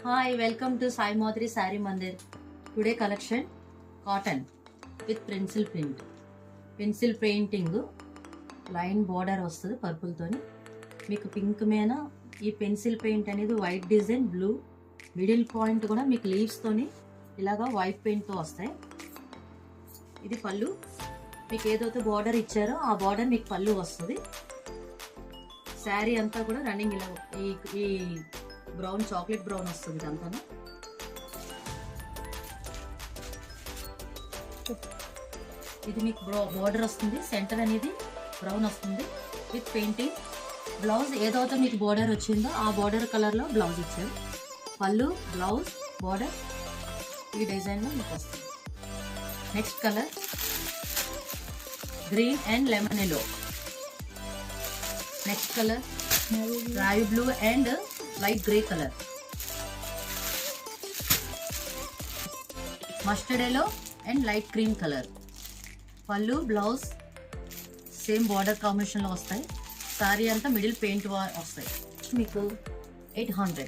Hi, welcome to Sai Madhuri Sari Mandir. Today collection cotton with pencil print. Pencil painting line border వస్తుంది purple తోని. మీకు pink మీద ఈ pencil paint అనేది white design blue middle point కూడా మీకు leaves తోని ఇలాగా వైట్ పెయింట్ తో వస్తాయి. ఇది పళ్ళు. మీకు ఏదైతే బార్డర్ ఇచ్చారో ఆ బార్డర్ మీకు పళ్ళు వస్తుంది. శారీ అంతా కూడా రన్నింగ్ ఇలా ఈ బ్రౌన్ చాక్లెట్ బ్రౌన్ వస్తుంది ఇదంతా. ఇది మీకు బార్డర్ వస్తుంది, సెంటర్ అనేది బ్రౌన్ వస్తుంది విత్ పెయింటింగ్. బ్లౌజ్ ఏదైతే మీకు బార్డర్ వచ్చిందో ఆ బార్డర్ కలర్లో బ్లౌజ్ ఇచ్చారు. పళ్ళు, బ్లౌజ్, బార్డర్ ఈ డిజైన్లో మీకు వస్తుంది. Next colour green and lemon yellow. Next colour రాయి blue and light grey colour. Mustard yellow and light cream colour. Pallu, blouse same border కాంబినేషన్లో వస్తాయి. సారీ అంతా మిడిల్ పెయింట్ వస్తాయి. మీకు 800.